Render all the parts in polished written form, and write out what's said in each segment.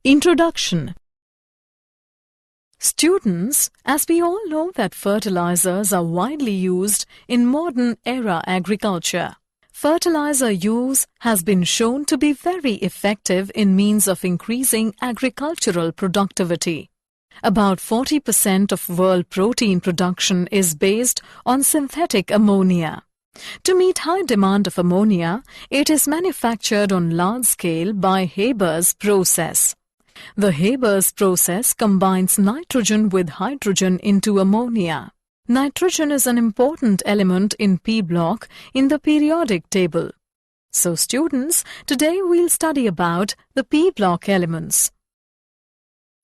Introduction. Students, as we all know that fertilizers are widely used in modern era agriculture. Fertilizer use has been shown to be very effective in means of increasing agricultural productivity. About 40% of world protein production is based on synthetic ammonia. To meet high demand of ammonia, it is manufactured on large scale by Haber's process. The Haber's process combines nitrogen with hydrogen into ammonia. Nitrogen is an important element in P block in the periodic table. So students, today we'll study about the P block elements.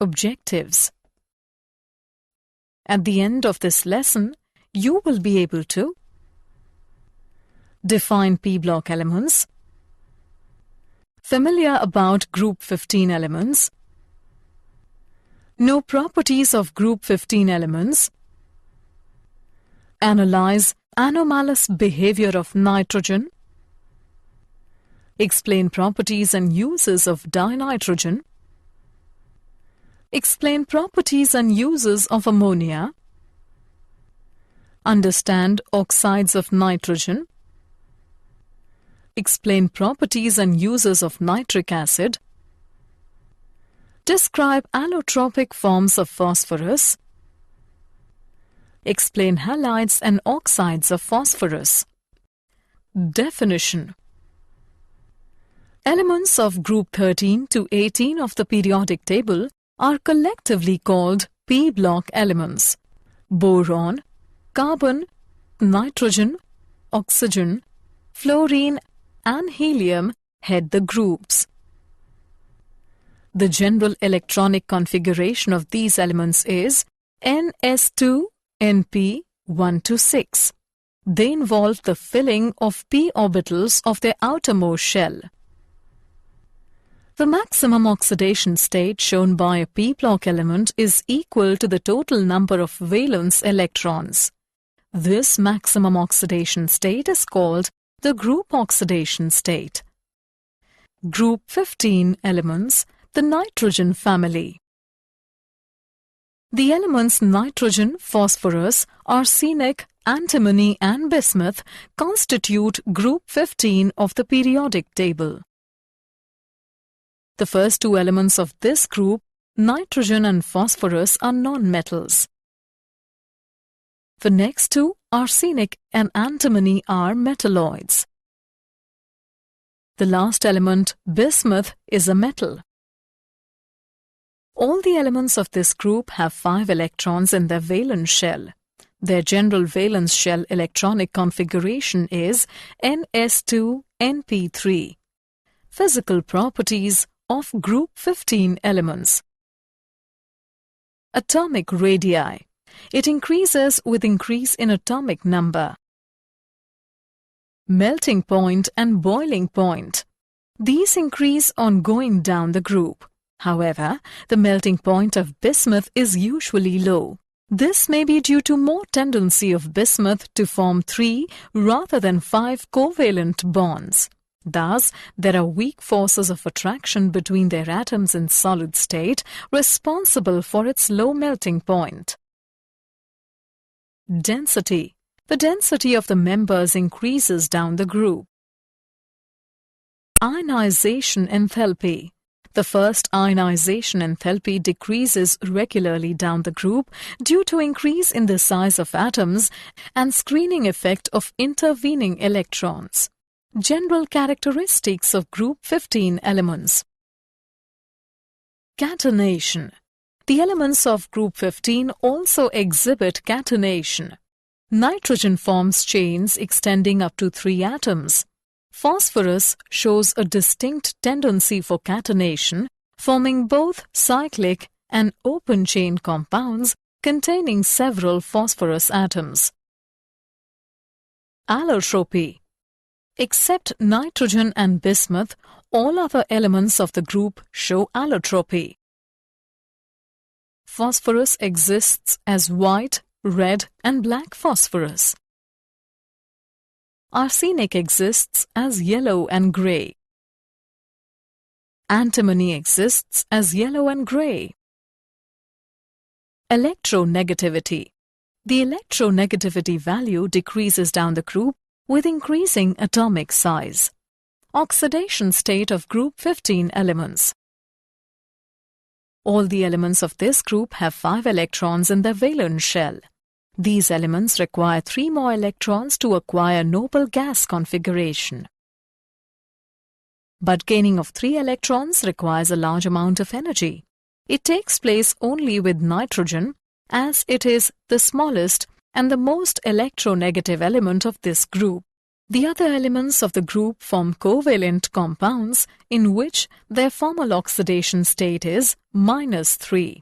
Objectives. At the end of this lesson, you will be able to define P block elements, familiar about group 15 elements, know properties of group 15 elements, analyze anomalous behavior of nitrogen, explain properties and uses of dinitrogen, explain properties and uses of ammonia, understand oxides of nitrogen, explain properties and uses of nitric acid, describe allotropic forms of phosphorus, explain halides and oxides of phosphorus. Definition. Elements of group 13 to 18 of the periodic table are collectively called P block elements. Boron, carbon, nitrogen, oxygen, fluorine and helium head the groups. The general electronic configuration of these elements is Ns2, Np, 1 to 6. They involve the filling of p orbitals of their outermost shell. The maximum oxidation state shown by a P block element is equal to the total number of valence electrons. This maximum oxidation state is called the group oxidation state. Group 15 elements, the nitrogen family. The elements nitrogen, phosphorus, arsenic, antimony and bismuth constitute group 15 of the periodic table. The first two elements of this group, nitrogen and phosphorus, are non-metals. The next two, arsenic and antimony, are metalloids. The last element, bismuth, is a metal. All the elements of this group have 5 electrons in their valence shell. Their general valence shell electronic configuration is Ns2Np3. Physical properties of group 15 elements. Atomic radii. It increases with increase in atomic number. Melting point and boiling point. These increase on going down the group. However, the melting point of bismuth is usually low. This may be due to more tendency of bismuth to form 3 rather than 5 covalent bonds. Thus, there are weak forces of attraction between their atoms in solid state responsible for its low melting point. Density. The density of the members increases down the group. Ionization enthalpy. The first ionization enthalpy decreases regularly down the group due to increase in the size of atoms and screening effect of intervening electrons. General characteristics of group 15 elements. Catenation. The elements of group 15 also exhibit catenation. Nitrogen forms chains extending up to 3 atoms. Phosphorus shows a distinct tendency for catenation, forming both cyclic and open-chain compounds containing several phosphorus atoms. Allotropy. Except nitrogen and bismuth, all other elements of the group show allotropy. Phosphorus exists as white, red and black phosphorus. Arsenic exists as yellow and grey. Antimony exists as yellow and gray. Electronegativity. The electronegativity value decreases down the group with increasing atomic size. Oxidation state of group 15 elements. All the elements of this group have 5 electrons in their valence shell. These elements require 3 more electrons to acquire noble gas configuration. But gaining of 3 electrons requires a large amount of energy. It takes place only with nitrogen, as it is the smallest and the most electronegative element of this group. The other elements of the group form covalent compounds in which their formal oxidation state is -3.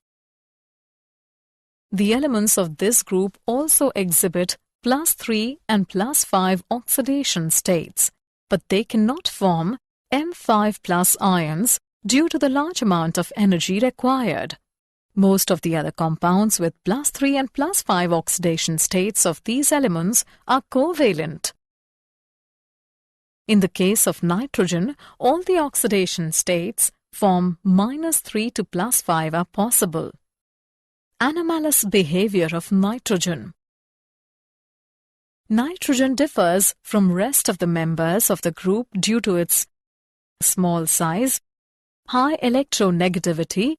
The elements of this group also exhibit +3 and +5 oxidation states, but they cannot form M5+ ions due to the large amount of energy required. Most of the other compounds with +3 and +5 oxidation states of these elements are covalent. In the case of nitrogen, all the oxidation states from -3 to +5 are possible. Anomalous behavior of nitrogen. Nitrogen differs from rest of the members of the group due to its small size, high electronegativity,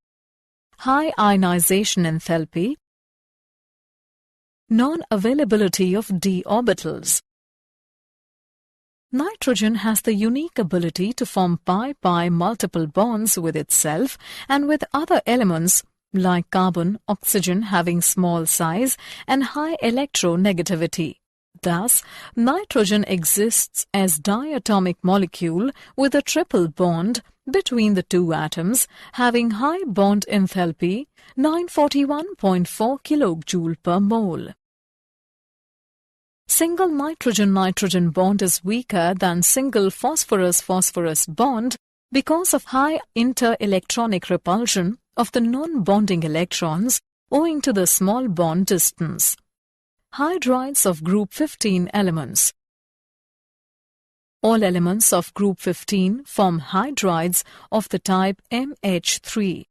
high ionization enthalpy, non-availability of d orbitals. Nitrogen has the unique ability to form pi-pi multiple bonds with itself and with other elements like carbon, oxygen having small size and high electronegativity. Thus, nitrogen exists as diatomic molecule with a triple bond between the two atoms having high bond enthalpy 941.4 kJ per mole. Single nitrogen-nitrogen bond is weaker than single phosphorus-phosphorus bond because of high inter-electronic repulsion of the non-bonding electrons owing to the small bond distance. Hydrides of group 15 elements. All elements of group 15 form hydrides of the type MH3.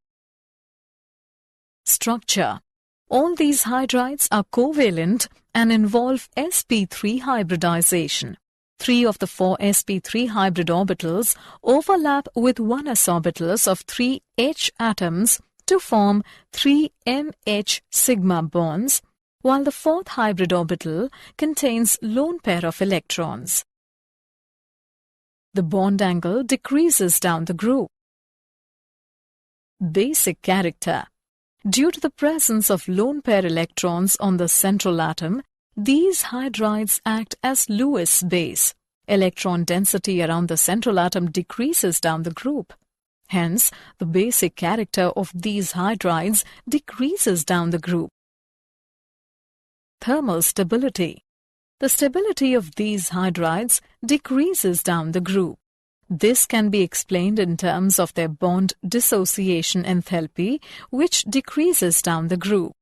Structure. All these hydrides are covalent and involve sp3 hybridization. 3 of the 4 sp3 hybrid orbitals overlap with 1s orbitals of 3 H atoms to form 3 MH sigma bonds, while the 4th hybrid orbital contains lone pair of electrons. The bond angle decreases down the group. Basic character. Due to the presence of lone pair electrons on the central atom, these hydrides act as Lewis base. Electron density around the central atom decreases down the group. Hence, the basic character of these hydrides decreases down the group. Thermal stability. The stability of these hydrides decreases down the group. This can be explained in terms of their bond dissociation enthalpy, which decreases down the group.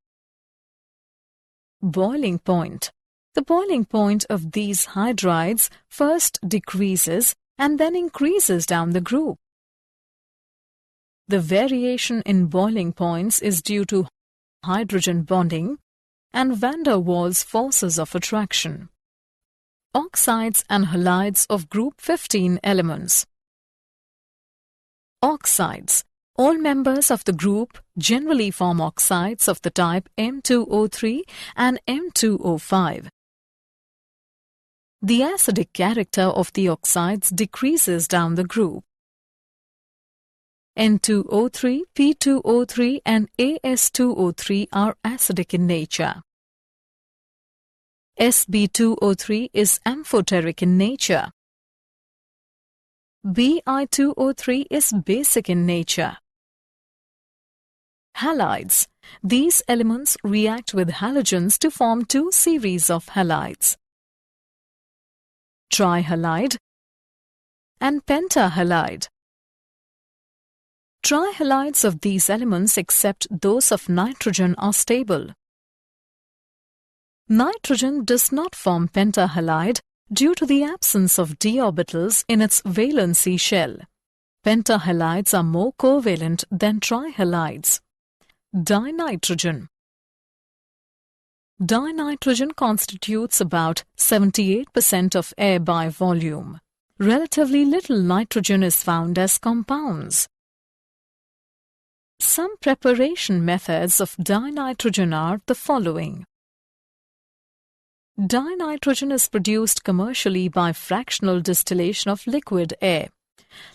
Boiling point. The boiling point of these hydrides first decreases and then increases down the group. The variation in boiling points is due to hydrogen bonding and van der Waals forces of attraction. Oxides and halides of group 15 elements. Oxides. All members of the group generally form oxides of the type M2O3 and M2O5. The acidic character of the oxides decreases down the group. N2O3, P2O3 and AS2O3 are acidic in nature. Sb2O3 is amphoteric in nature. Bi2O3 is basic in nature. Halides. These elements react with halogens to form 2 series of halides. Trihalide and pentahalide. Trihalides of these elements except those of nitrogen are stable. Nitrogen does not form pentahalide due to the absence of d orbitals in its valency shell. pentahalides are more covalent than trihalides. Dinitrogen. Dinitrogen constitutes about 78% of air by volume. Relatively little nitrogen is found as compounds. Some preparation methods of dinitrogen are the following. Dinitrogen is produced commercially by fractional distillation of liquid air.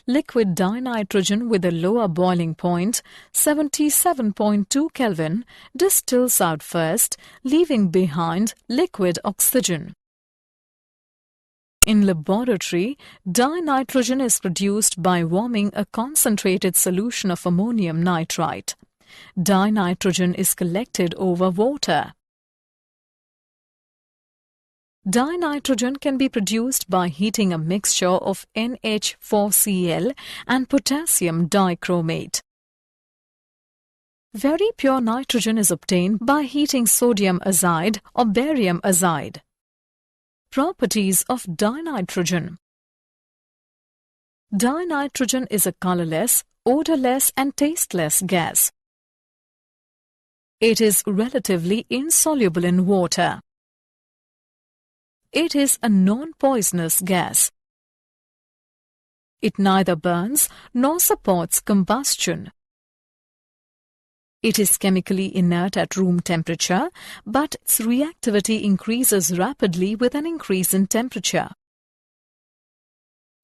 Liquid dinitrogen with a lower boiling point, 77.2 Kelvin, distills out first, leaving behind liquid oxygen. In laboratory, dinitrogen is produced by warming a concentrated solution of ammonium nitrite. Dinitrogen is collected over water. Dinitrogen can be produced by heating a mixture of NH4Cl and potassium dichromate. Very pure nitrogen is obtained by heating sodium azide or barium azide. Properties of dinitrogen. Dinitrogen is a colorless, odorless and tasteless gas. It is relatively insoluble in water. It is a non-poisonous gas. It neither burns nor supports combustion. It is chemically inert at room temperature, but its reactivity increases rapidly with an increase in temperature.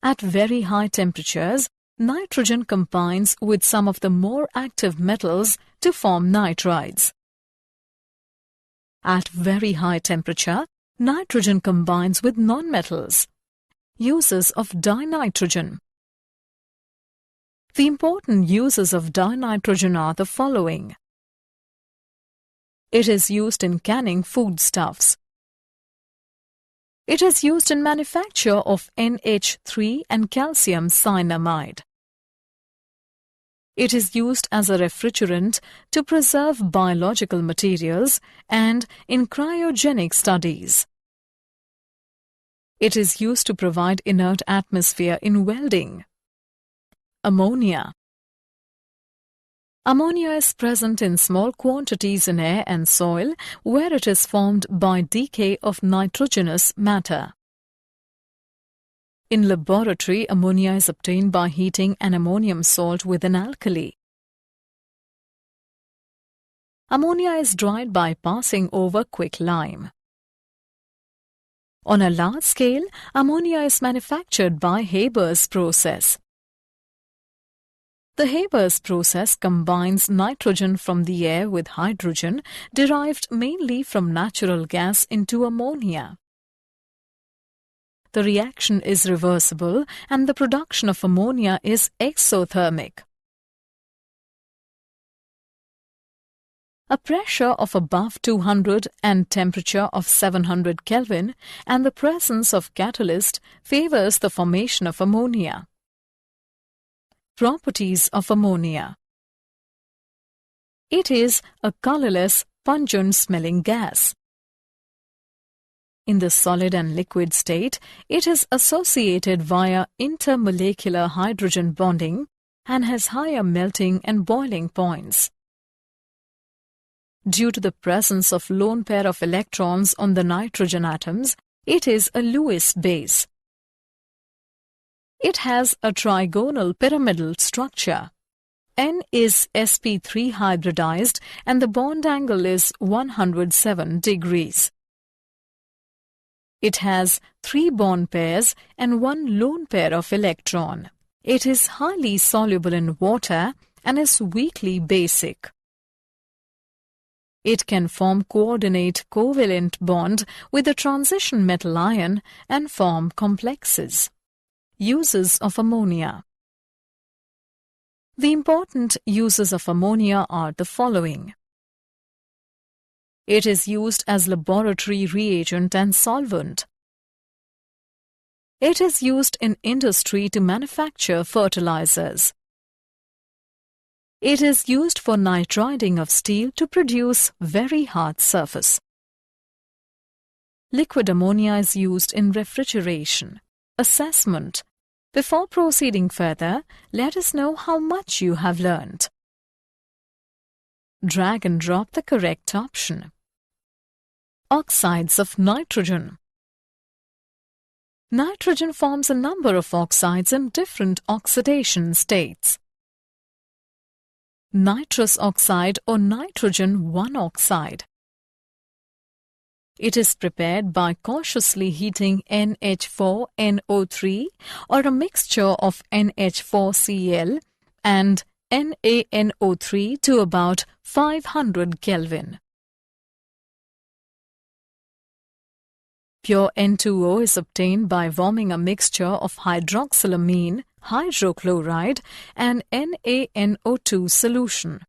At very high temperatures, nitrogen combines with some of the more active metals to form nitrides. At very high temperature, nitrogen combines with nonmetals. Uses of dinitrogen. The important uses of dinitrogen are the following. It is used in canning foodstuffs. It is used in manufacture of NH3 and calcium cyanamide. It is used as a refrigerant to preserve biological materials and in cryogenic studies. It is used to provide inert atmosphere in welding. Ammonia. Ammonia is present in small quantities in air and soil where it is formed by decay of nitrogenous matter. In laboratory, ammonia is obtained by heating an ammonium salt with an alkali. Ammonia is dried by passing over quicklime. On a large scale, ammonia is manufactured by Haber's process. The Haber's process combines nitrogen from the air with hydrogen derived mainly from natural gas into ammonia. The reaction is reversible and the production of ammonia is exothermic. A pressure of above 200 and temperature of 700 Kelvin and the presence of catalyst favors the formation of ammonia. Properties of ammonia. It is a colorless, pungent-smelling gas. In the solid and liquid state, it is associated via intermolecular hydrogen bonding and has higher melting and boiling points. Due to the presence of lone pair of electrons on the nitrogen atoms, it is a Lewis base. It has a trigonal pyramidal structure. N is sp3 hybridized and the bond angle is 107 degrees. It has 3 bond pairs and 1 lone pair of electron. It is highly soluble in water and is weakly basic. It can form coordinate covalent bond with a transition metal ion and form complexes. Uses of ammonia. The important uses of ammonia are the following. It is used as laboratory reagent and solvent. It is used in industry to manufacture fertilizers. It is used for nitriding of steel to produce very hard surface. Liquid ammonia is used in refrigeration. Assessment. Before proceeding further, let us know how much you have learnt. Drag and drop the correct option. Oxides of nitrogen. Nitrogen forms a number of oxides in different oxidation states. Nitrous oxide or nitrogen 1 oxide. It is prepared by cautiously heating NH4NO3 or a mixture of NH4Cl and NaNO3 to about 500 Kelvin. Pure N2O is obtained by warming a mixture of hydroxylamine, hydrochloride and NaNO2 solution.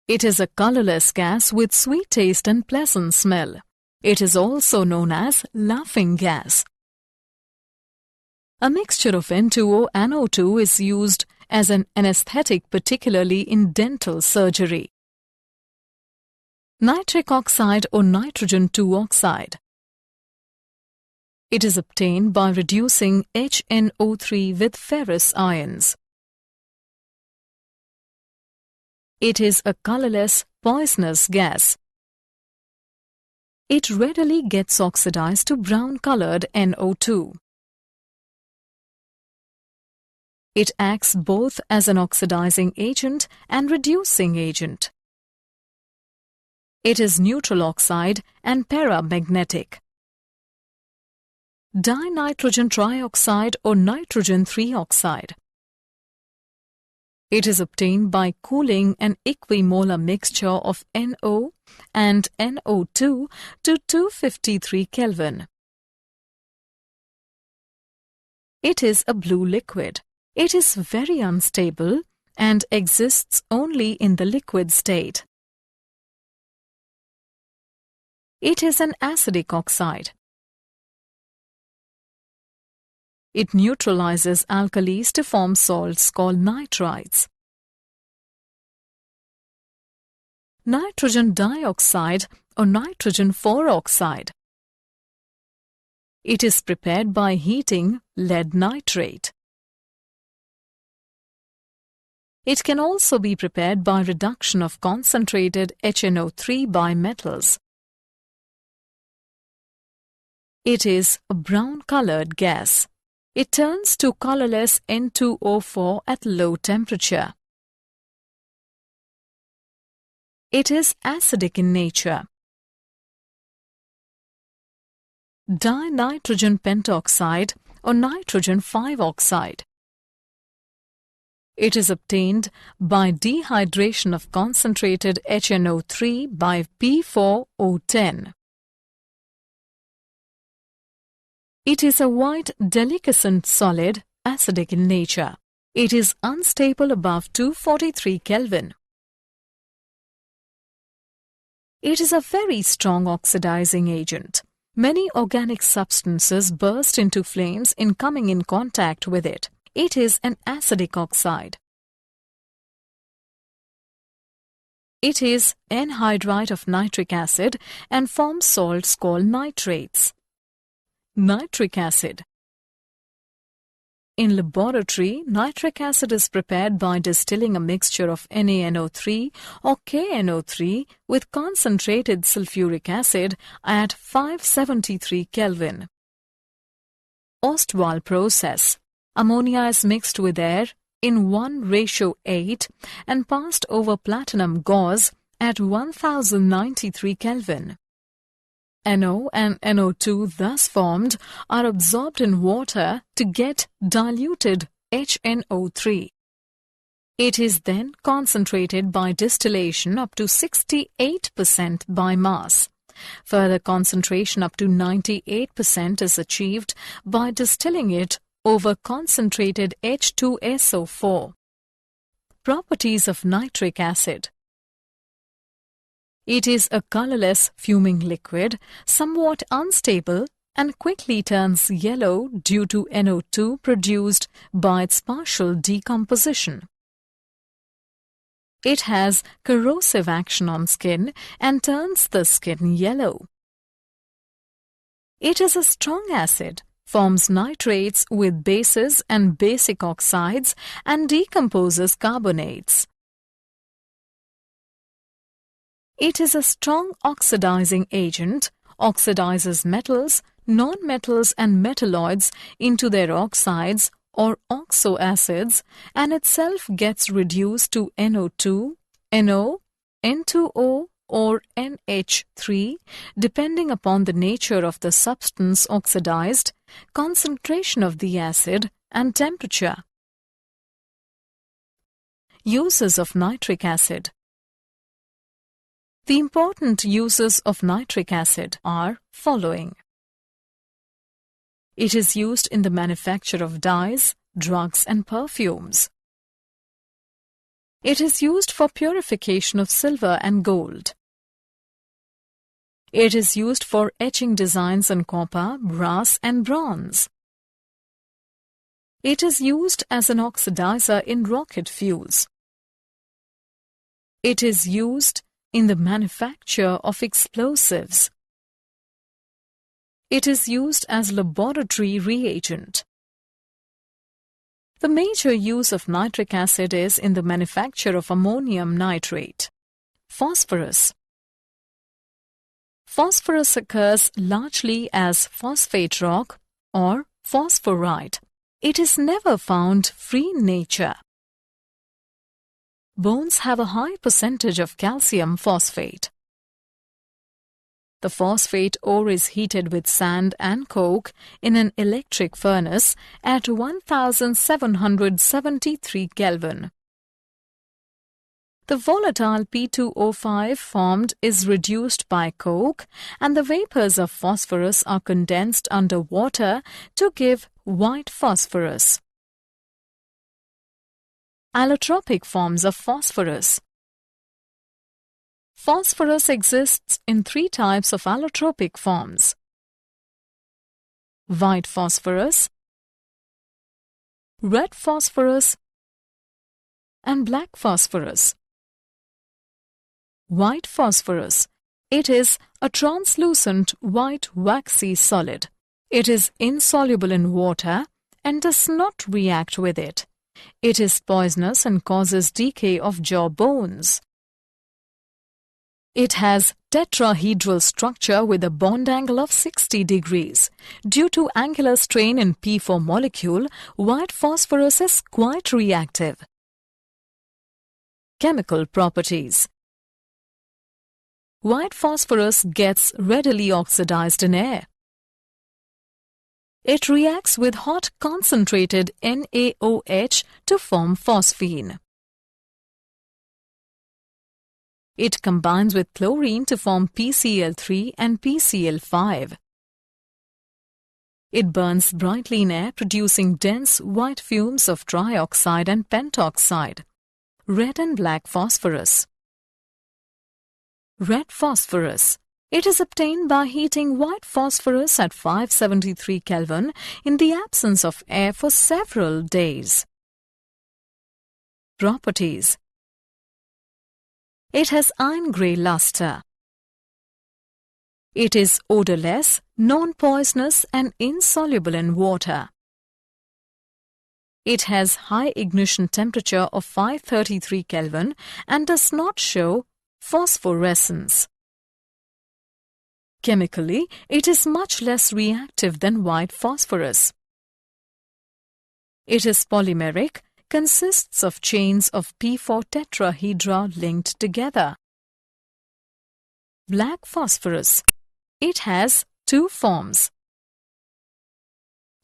It is a colorless gas with sweet taste and pleasant smell. It is also known as laughing gas. A mixture of N2O and O2 is used as an anesthetic, particularly in dental surgery. Nitric oxide or nitrogen 2 oxide. It is obtained by reducing HNO3 with ferrous ions. It is a colorless, poisonous gas. It readily gets oxidized to brown-colored NO2. It acts both as an oxidizing agent and reducing agent. It is neutral oxide and paramagnetic. Dinitrogen trioxide or nitrogen 3 oxide. It is obtained by cooling an equimolar mixture of NO and NO2 to 253 Kelvin. It is a blue liquid. It is very unstable and exists only in the liquid state. It is an acidic oxide. It neutralizes alkalis to form salts called nitrites. Nitrogen dioxide or nitrogen 4 oxide. It is prepared by heating lead nitrate. It can also be prepared by reduction of concentrated HNO3 by metals. It is a brown-colored gas. It turns to colorless N2O4 at low temperature. It is acidic in nature. Dinitrogen pentoxide or nitrogen 5 oxide. It is obtained by dehydration of concentrated HNO3 by P4O10. It is a white delicescent solid, acidic in nature. It is unstable above 243 Kelvin. It is a very strong oxidizing agent. Many organic substances burst into flames in coming in contact with it. It is an acidic oxide. It is anhydride of nitric acid and forms salts called nitrates. Nitric acid. In laboratory, nitric acid is prepared by distilling a mixture of NaNO3 or KNO3 with concentrated sulfuric acid at 573 Kelvin. Ostwald process. Ammonia is mixed with air in 1:8 and passed over platinum gauze at 1093 Kelvin. NO and NO2 thus formed are absorbed in water to get diluted HNO3. It is then concentrated by distillation up to 68% by mass. Further concentration up to 98% is achieved by distilling it over concentrated H2SO4. Properties of nitric acid. It is a colorless fuming liquid, somewhat unstable and quickly turns yellow due to NO2 produced by its partial decomposition. It has corrosive action on skin and turns the skin yellow. It is a strong acid forms nitrates with bases and basic oxides, and decomposes carbonates. It is a strong oxidizing agent, oxidizes metals, nonmetals and metalloids into their oxides or oxoacids, and itself gets reduced to NO2, NO, N2O or NH3 depending upon the nature of the substance oxidized, concentration of the acid and temperature. Uses of nitric acid. The important uses of nitric acid are following. It is used in the manufacture of dyes, drugs and perfumes. It is used for purification of silver and gold. It is used for etching designs on copper, brass and bronze. It is used as an oxidizer in rocket fuels. It is used in the manufacture of explosives. It is used as laboratory reagent. The major use of nitric acid is in the manufacture of ammonium nitrate. Phosphorus. Phosphorus occurs largely as phosphate rock or phosphorite. It is never found free in nature. Bones have a high percentage of calcium phosphate. The phosphate ore is heated with sand and coke in an electric furnace at 1773 Kelvin. The volatile P2O5 formed is reduced by coke, and the vapors of phosphorus are condensed under water to give white phosphorus. Allotropic forms of phosphorus. Phosphorus exists in three types of allotropic forms: white phosphorus, red phosphorus, and black phosphorus. White phosphorus. It is a translucent white waxy solid. It is insoluble in water and does not react with it. It is poisonous and causes decay of jaw bones. It has tetrahedral structure with a bond angle of 60 degrees. Due to angular strain in P4 molecule, white phosphorus is quite reactive. Chemical properties. White phosphorus gets readily oxidized in air. It reacts with hot concentrated NaOH to form phosphine. It combines with chlorine to form PCl3 and PCl5. It burns brightly in air, producing dense white fumes of trioxide and pentoxide. Red and black phosphorus. Red phosphorus. It is obtained by heating white phosphorus at 573 Kelvin in the absence of air for several days. Properties. It has iron-grey luster. It is odorless, non-poisonous and insoluble in water. It has high ignition temperature of 533 Kelvin and does not show phosphorescence. Chemically, it is much less reactive than white phosphorus. It is polymeric, consists of chains of P4 tetrahedra linked together. Black phosphorus. It has two forms.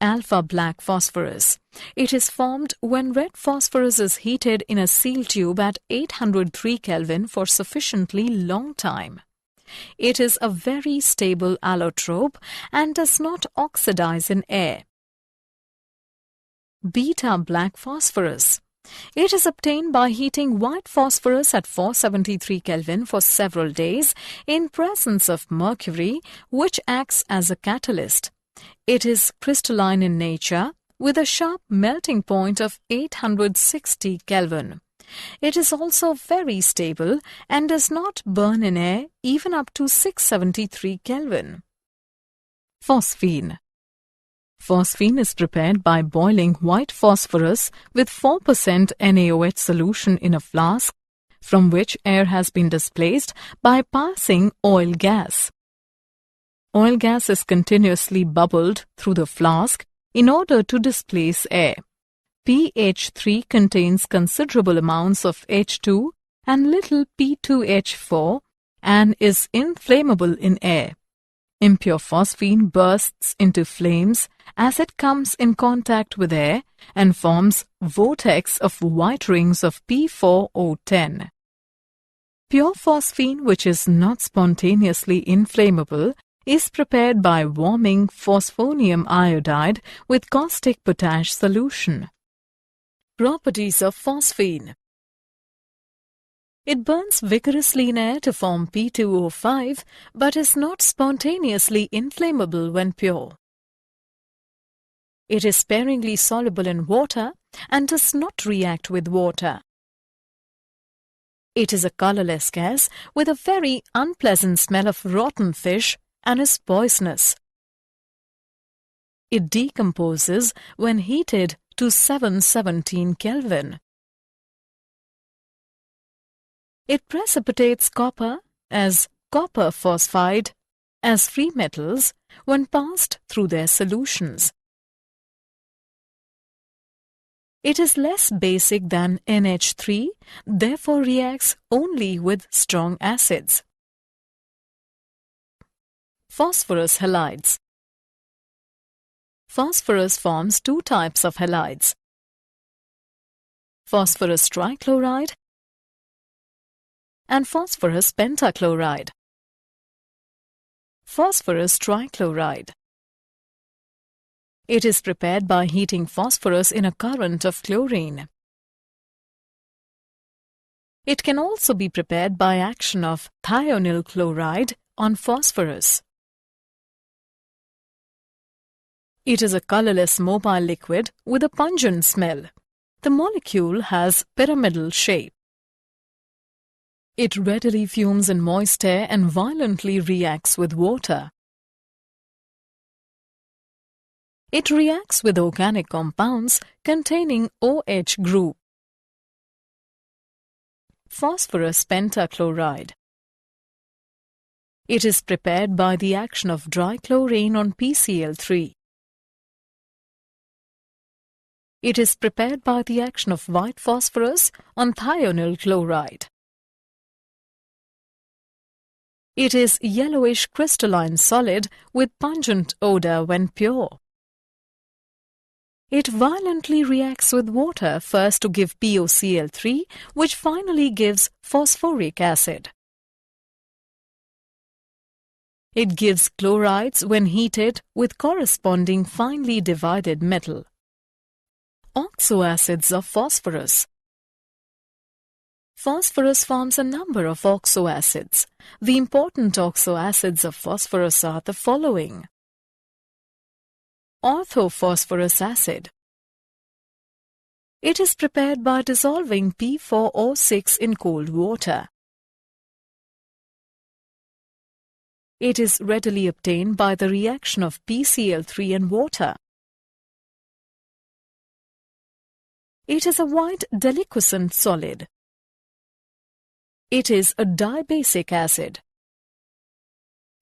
Alpha black phosphorus. It is formed when red phosphorus is heated in a seal tube at 803 Kelvin for sufficiently long time. It is a very stable allotrope and does not oxidize in air. Beta black phosphorus. It is obtained by heating white phosphorus at 473 Kelvin for several days in presence of mercury, which acts as a catalyst. It is crystalline in nature with a sharp melting point of 860 Kelvin. It is also very stable and does not burn in air even up to 673 Kelvin. Phosphine. Phosphine is prepared by boiling white phosphorus with 4% NaOH solution in a flask, from which air has been displaced by passing oil gas. Oil gas is continuously bubbled through the flask in order to displace air. pH3 contains considerable amounts of H2 and little P2H4 and is inflammable in air. Impure phosphine bursts into flames as it comes in contact with air and forms vortex of white rings of P4O10. Pure phosphine, which is not spontaneously inflammable, is prepared by warming phosphonium iodide with caustic potash solution. Properties of phosphine. It burns vigorously in air to form P2O5 but is not spontaneously inflammable when pure. It is sparingly soluble in water and does not react with water. It is a colorless gas with a very unpleasant smell of rotten fish and is poisonous. It decomposes when heated to 717 Kelvin. It precipitates copper as copper phosphide as free metals when passed through their solutions. It is less basic than NH3, therefore reacts only with strong acids. Phosphorus halides. Phosphorus forms two types of halides: phosphorus trichloride and phosphorus pentachloride. Phosphorus trichloride. It is prepared by heating phosphorus in a current of chlorine. It can also be prepared by action of thionyl chloride on phosphorus. It is a colorless mobile liquid with a pungent smell. The molecule has pyramidal shape. It readily fumes in moist air and violently reacts with water. It reacts with organic compounds containing OH group. Phosphorus pentachloride. It is prepared by the action of dichlorine on PCl3. It is prepared by the action of white phosphorus on thionyl chloride. It is yellowish crystalline solid with pungent odor when pure. It violently reacts with water first to give POCl3, which finally gives phosphoric acid. It gives chlorides when heated with corresponding finely divided metal. Oxoacids of phosphorus. Phosphorus forms a number of oxoacids. The important oxoacids of phosphorus are the following: orthophosphorus acid. It is prepared by dissolving P4O6 in cold water. It is readily obtained by the reaction of PCl3 and water. It is a white deliquescent solid. It is a dibasic acid.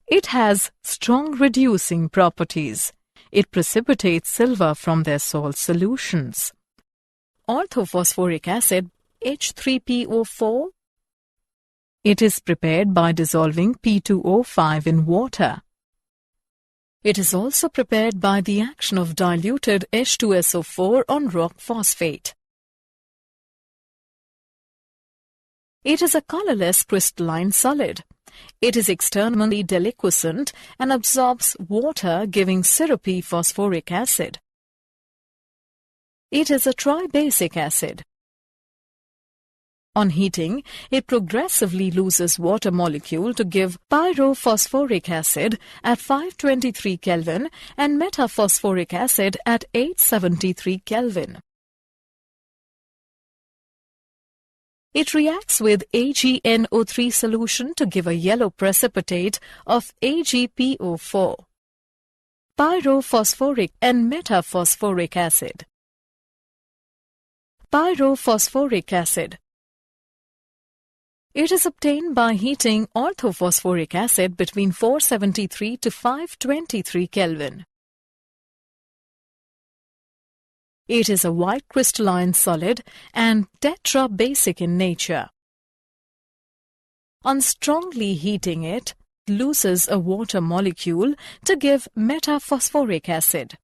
It has strong reducing properties. It precipitates silver from their salt solutions. Orthophosphoric acid, H3PO4. It is prepared by dissolving P2O5 in water. It is also prepared by the action of diluted H2SO4 on rock phosphate. It is a colorless crystalline solid. It is externally deliquescent and absorbs water, giving syrupy phosphoric acid. It is a tribasic acid. On heating, it progressively loses water molecule to give pyrophosphoric acid at 523 Kelvin and metaphosphoric acid at 873 Kelvin. It reacts with AgNO3 solution to give a yellow precipitate of AgPO4. pyrophosphoric and metaphosphoric acid. Pyrophosphoric acid. It is obtained by heating orthophosphoric acid between 473 to 523 Kelvin. It is a white crystalline solid and tetrabasic in nature. On strongly heating it loses a water molecule to give metaphosphoric acid.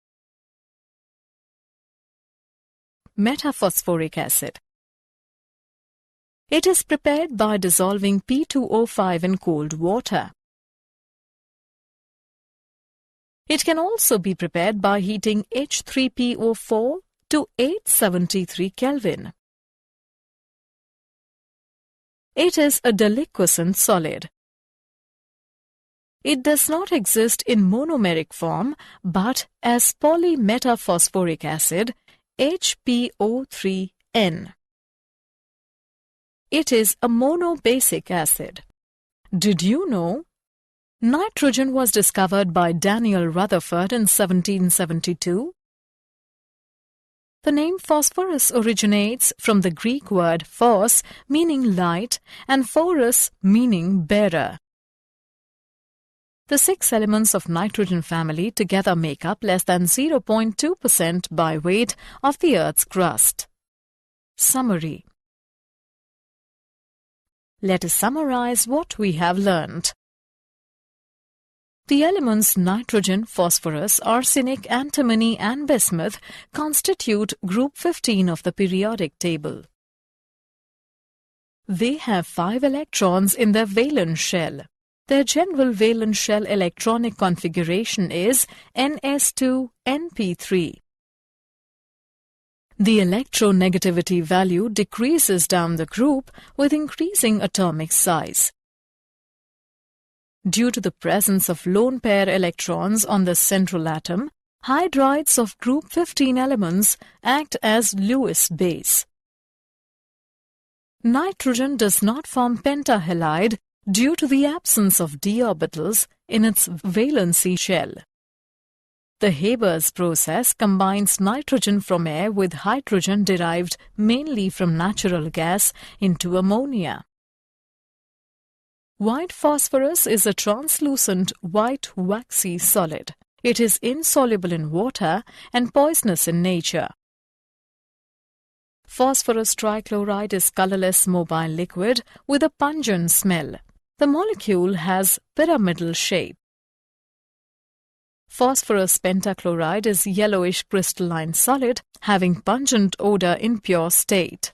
Metaphosphoric acid. It is prepared by dissolving P2O5 in cold water. It can also be prepared by heating H3PO4 to 873 Kelvin. It is a deliquescent solid. It does not exist in monomeric form but as polymetaphosphoric acid HPO3N. It is a monobasic acid. Did you know? Nitrogen was discovered by Daniel Rutherford in 1772. The name phosphorus originates from the Greek word phos, meaning light, and phorus, meaning bearer. The 6 elements of nitrogen family together make up less than 0.2% by weight of the Earth's crust. Summary. Let us summarize what we have learned. The elements nitrogen, phosphorus, arsenic, antimony and bismuth constitute group 15 of the periodic table. They have 5 electrons in their valence shell. Their general valence shell electronic configuration is Ns2Np3. The electronegativity value decreases down the group with increasing atomic size. Due to the presence of lone pair electrons on the central atom, hydrides of group 15 elements act as Lewis base. Nitrogen does not form pentahalide due to the absence of d orbitals in its valency shell. The Haber's process combines nitrogen from air with hydrogen derived mainly from natural gas into ammonia. White phosphorus is a translucent white waxy solid. It is insoluble in water and poisonous in nature. Phosphorus trichloride is colorless mobile liquid with a pungent smell. The molecule has pyramidal shape. Phosphorus pentachloride is yellowish crystalline solid having pungent odor in pure state.